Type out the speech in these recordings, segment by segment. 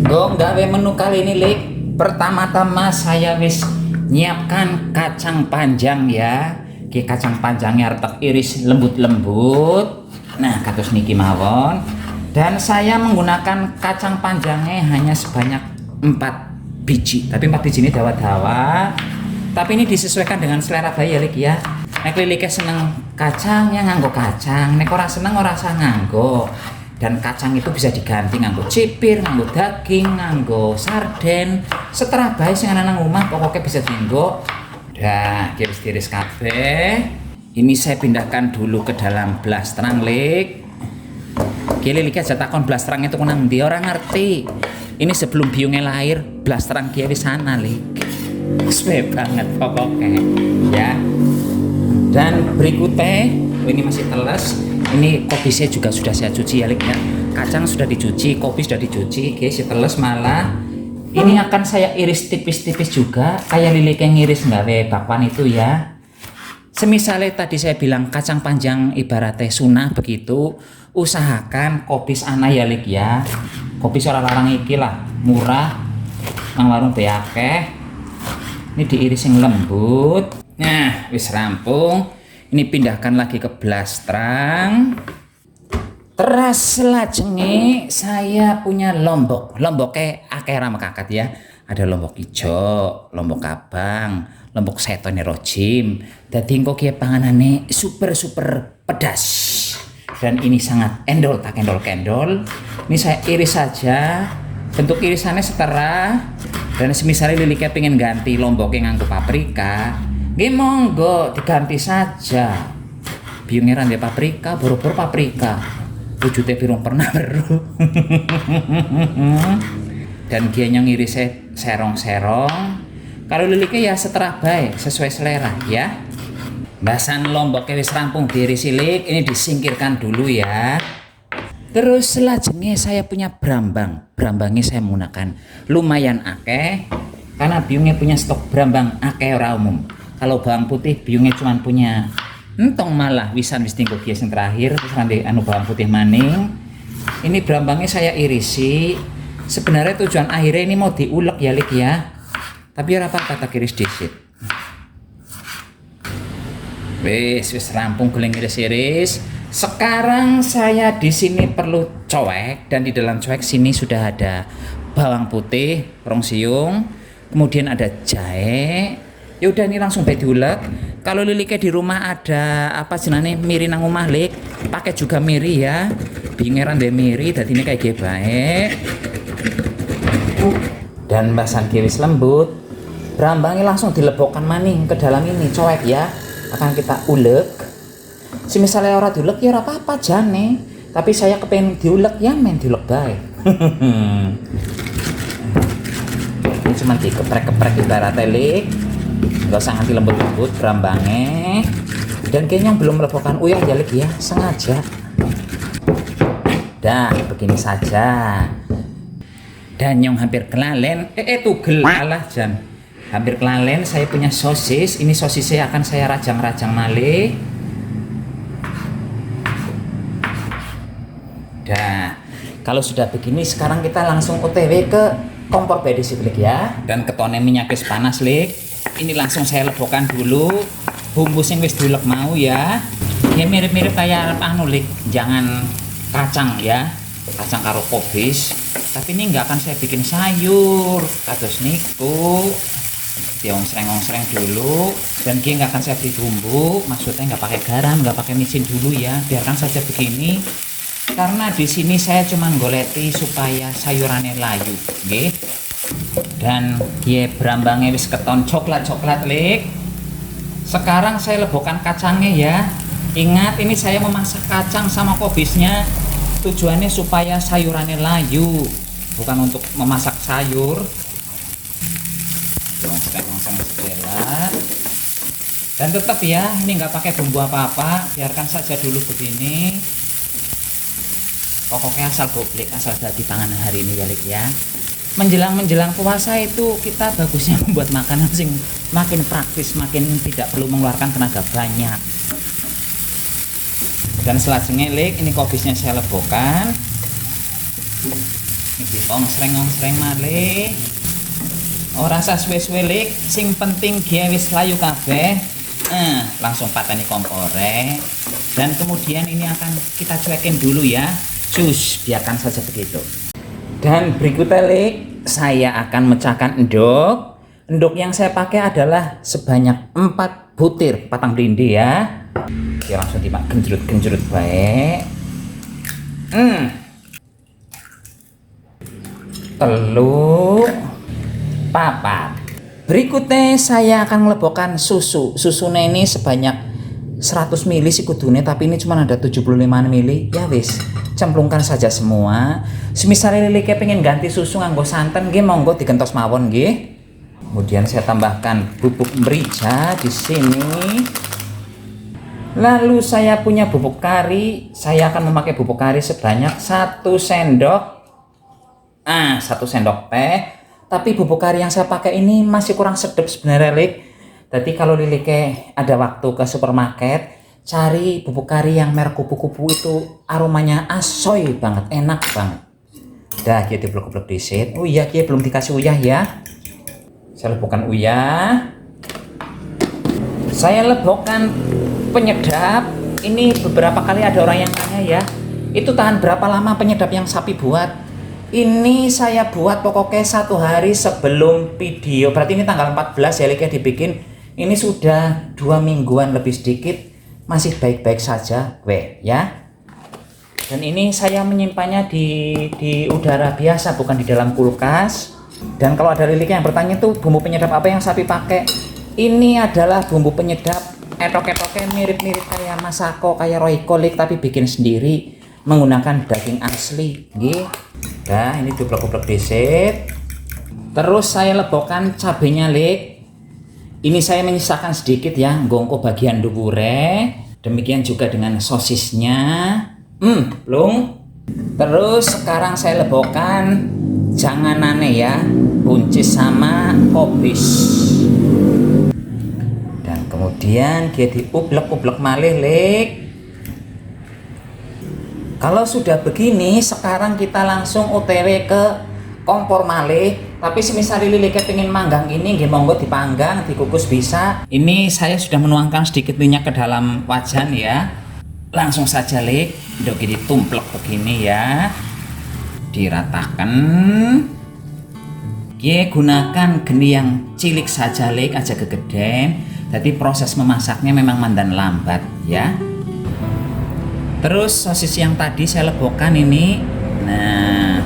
Gue gawe menu kali ini, Lik. Pertama-tama saya wis nyiapkan kacang panjang ya. Ki kacang panjangnya retek iris lembut-lembut. Nah, kados niki mawon. Dan saya menggunakan kacang panjangnya hanya sebanyak 4 biji. Tapi 4 biji ini dawa-dawa. Tapi ini disesuaikan dengan selera bayi ya, Lik ya. Nek Lilike seneng kacang ya nganggo kacang. Nek ora seneng ora usah nganggo. Dan kacang itu bisa diganti nganggo cipir, nganggo daging, nganggo sarden, seterah bae sing ana nang omah pokoknya bisa dienggo. Dah, wis tiris kabeh. Ini saya pindahkan dulu ke dalam blasteran, Lik. Kile Liki aja takon blasteran itu nang ndi ora ngerti. Ini sebelum biungnya lahir, blasteran ki wis ana, Lik. Suwe banget pokoknya, ya. Dan berikutnya, ini masih teles. Ini kopi saya juga sudah saya cuci ya, Lik ya. Kacang sudah dicuci, kopi sudah dicuci, guys, teles malah. Ini akan saya iris tipis-tipis juga, kayak Lili yang ngiris gawe bakwan itu ya. Semisalnya tadi saya bilang kacang panjang ibaratnya sunah begitu, usahakan kopis ana ya, Lik ya. Kopis ora larang iki lah, murah, nang warung beake. Ini diiris yang lembut. Nah, wis rampung. Ini pindahkan lagi ke blastrang. Teras lajenge saya punya lombok. Lomboknya akeh ra mekakat ya. Ada lombok ijo, lombok abang, lombok setone rojim. Dadi engko ki panganane super pedas. Dan ini sangat endol tak endol-kendol. Ini saya iris saja. Bentuk irisannya setara. Dan semisalnya Lilike pengen ganti lomboknya nganggo paprika, nggih monggo diganti saja. Biungnya rande paprika, boro-boro paprika. Wujudnya pirung pernah beru. Dan gianya ngirisnya serong-serong. Kalau Lilike ya seterah bae, sesuai selera ya. Bahasan lomboknya wis rampung diirisi, Lik. Ini disingkirkan dulu ya. Terus selanjutnya saya punya brambang. Brambangnya saya menggunakan lumayan akeh karena biungnya punya stok brambang akeh ora umum. Kalau bawang putih biungnya cuma punya entong malah wisan wis tingko kies yang terakhir terus nanti anu bawang putih maning. Ini brambangnya saya irisi. Sebenarnya tujuan akhirnya ini mau diulek ya, Lik ya. Tapi ora apa-apa tak iris dikit. Wis rampung geleng iris-iris. Sekarang saya di sini perlu coek dan di dalam coek sini sudah ada bawang putih, rong siung, kemudian ada jahe. Ya udah ini langsung bae diulek. Kalau Lilike di rumah ada apa jenenge miri nang omah, Lik, pakai juga miri ya. Bingeran deh miri dadi ini kayak bae. Dan bahasan wis lembut. Brambangnya langsung dilebokkan maning ke dalam ini coek ya. Akan kita ulek. Misalnya orang diulek ya ora apa-apa jane. Tapi saya kepengen diulek ya men diulek bae. Ini cuma dikeprek-keprek ibaratnya, Lik. Gak usah nganti lembut-lembut brambangnya. Dan kayaknya belum melebokkan uyah ya, Lik ya, sengaja. Dah, begini saja. Dan yang hampir kelalen, tugel alah jan. Hampir kelalen saya punya sosis. Ini sosisnya akan saya rajang-rajang malih. Nah, kalau sudah begini sekarang kita langsung OTW ke kompor bedis, Lik ya. Dan ketone minyak wis panas, Lik. Ini langsung saya lebokkan dulu bumbu sing wis diulek mau ya. Ya mirip-mirip kayak anu, Lik. Jangan kacang ya. Kacang karo kobis. Tapi ini nggak akan saya bikin sayur. Kados niku. Diong-sreng dulu. Dan ini nggak akan saya beri bumbu. Maksudnya nggak pakai garam, nggak pakai micin dulu ya. Biarkan saja begini. Karena di sini saya cuma goleti supaya sayurannya layu, nggih. Dan ye brambangnya wis keton coklat, Lik. Sekarang saya lebokkan kacangnya ya. Ingat ini saya memasak kacang sama kobisnya tujuannya supaya sayurannya layu, bukan untuk memasak sayur. Langsung sebelah. Dan tetap ya, ini nggak pakai bumbu apa-apa, biarkan saja dulu begini. Pokoknya asal goblek, asal jadi panganan hari ini ya, Lik ya. Menjelang puasa itu kita bagusnya membuat makanan sing makin praktis, makin tidak perlu mengeluarkan tenaga banyak. Dan selanjutnya, Lik, ini kobisnya saya lebokkan. Iki ongsreng malih. Ora usah suwe-suwe Lik, sing penting dia wis layu kabeh. Langsung pateni kompore. Dan kemudian ini akan kita cuekin dulu ya. Cus, biarkan saja begitu. Dan berikutnya Lik, saya akan mecahkan endok. Endok yang saya pakai adalah sebanyak 4 butir patang lindi ya. Oke, langsung dimak genjrut-genjrut baik. Telu, papat. Berikutnya saya akan melebokkan susu. Susunya ini sebanyak 100 ml sih kudune, tapi ini cuma ada 75 ml. Ya wis, cemplungkan saja semua. Semisal Lili pengen ganti susu nganggo santen nggih monggo digentos mawon nggih. Kemudian saya tambahkan bubuk merica di sini. Lalu saya punya bubuk kari. Saya akan memakai bubuk kari sebanyak 1 sendok. 1 sendok teh. Tapi bubuk kari yang saya pakai ini masih kurang sedap sebenarnya Lik. Jadi kalau Lili ada waktu ke supermarket, cari bubuk kari yang merek kupu-kupu itu aromanya asoy banget, enak banget. Dah dia diblok-blok disit. Oh iya, dia belum dikasih uyah ya. Saya lebokkan uyah. Saya lebokkan penyedap. Ini beberapa kali ada orang yang tanya ya, itu tahan berapa lama penyedap yang sapi buat? Ini saya buat pokoknya 1 hari sebelum video. Berarti ini tanggal 14 ya Lika dibikin. Ini sudah 2 mingguan lebih sedikit. Masih baik-baik saja ya. Dan ini saya menyimpannya di udara biasa, bukan di dalam kulkas. Dan kalau ada Lilika yang bertanya tuh bumbu penyedap apa yang sapi pakai, ini adalah bumbu penyedap etok-etoknya mirip-mirip kayak Masako, kayak Royco Lik, tapi bikin sendiri menggunakan daging asli nggih. Nah ini diblok-blok disit. Terus saya lebokkan cabenya Lik. Ini saya menyisakan sedikit ya, gongko bagian dubure. Demikian juga dengan sosisnya. Belum. Terus sekarang saya lebokkan janganane ya, buncis sama kobis. Dan kemudian dia diublek-ublek malih Lik. Kalau sudah begini, sekarang kita langsung OTW ke kompor malih. Tapi semisal Lili pengen manggang ini, nggih monggo dipanggang, dikukus bisa. Ini saya sudah menuangkan sedikit minyak ke dalam wajan ya. Langsung saja Lik, dok ditumplek begini ya. Diratakan. Gunakan geni yang cilik saja Lik, aja kegeden. Jadi proses memasaknya memang mandan lambat ya. Terus sosis yang tadi saya lebokkan ini. Nah,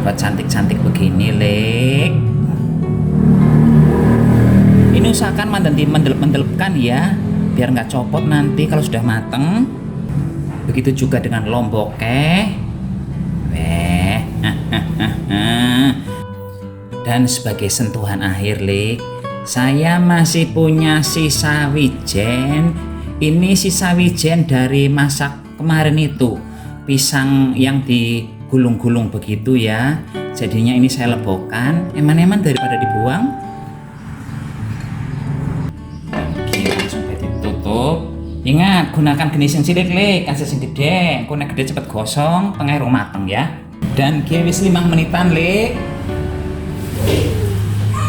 buat cantik-cantik begini Lik. Ini usahakan mandan dimendelep-mendelepkan ya, biar nggak copot nanti kalau sudah mateng. Begitu juga dengan lomboknya. Dan sebagai sentuhan akhir Lik, saya masih punya sisa wijen. Ini sisa wijen dari masak kemarin itu, pisang yang digulung-gulung begitu ya. Jadinya ini saya lebokkan, eman-eman daripada dibuang. Oke, langsung ditutup. Ingat, gunakan geni sing cilik Lik, kasih sing gede. Kau nek gede cepet gosong, tengah rong mateng ya. Dan wis 5 menitan Lik.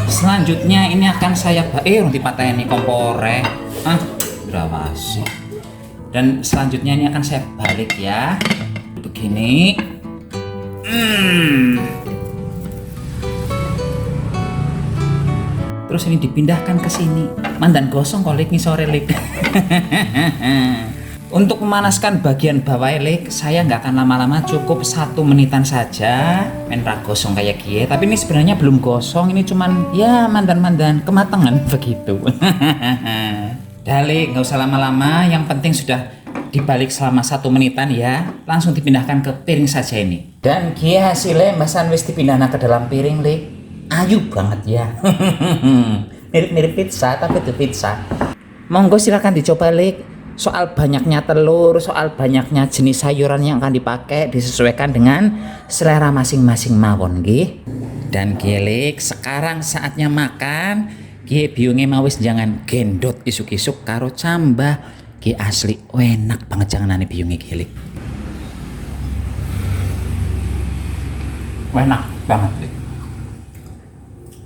Selanjutnya ini akan saya dipateni kompore. Berawasi. Dan selanjutnya ini akan saya balik ya. Begini. Terus ini dipindahkan ke sini. Mandan gosong kok Lik ngisore Lik. Untuk memanaskan bagian bawah Lik, saya nggak akan lama-lama, cukup 1 menitan saja. Menra gosong kayak gini. Tapi ini sebenarnya belum gosong, ini cuman ya mandan-mandan kematangan begitu. Dalik, nggak usah lama-lama. Yang penting sudah dibalik selama 1 menitan ya. Langsung dipindahkan ke piring saja ini. Dan kia hasilnya masan wis dipindahkan ke dalam piring Lik. Ayu banget ya. Mirip-mirip pizza tapi itu pizza. Monggo silakan dicoba Lik. Soal banyaknya telur, soal banyaknya jenis sayuran yang akan dipakai disesuaikan dengan selera masing-masing mawon nggih. Dan Lik, sekarang saatnya makan. Biungnya mawis jangan gendot isuk-isuk karo cambah. Asli enak banget janganane biungnya Lik. enak banget.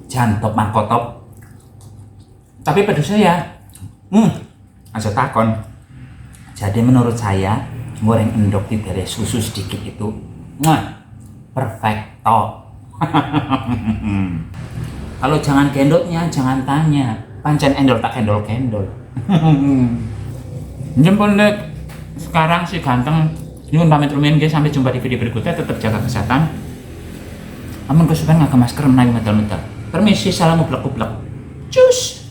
Jantop mangkotop. Tapi pedesnya ya, aja takon. Jadi menurut saya goreng endok diberi susu sedikit itu, perfecto. Kalau jangan gendotnya, jangan tanya. Pancen endol tak kendol-kendol. Jempol sekarang si ganteng. Nyuwun pamit rumiyin nggih, sampai jumpa di video berikutnya. Tetap jaga kesehatan. Amun kesupen nganggo masker menawi medal-medal. Permisi, salam ublek-ublek. Cus.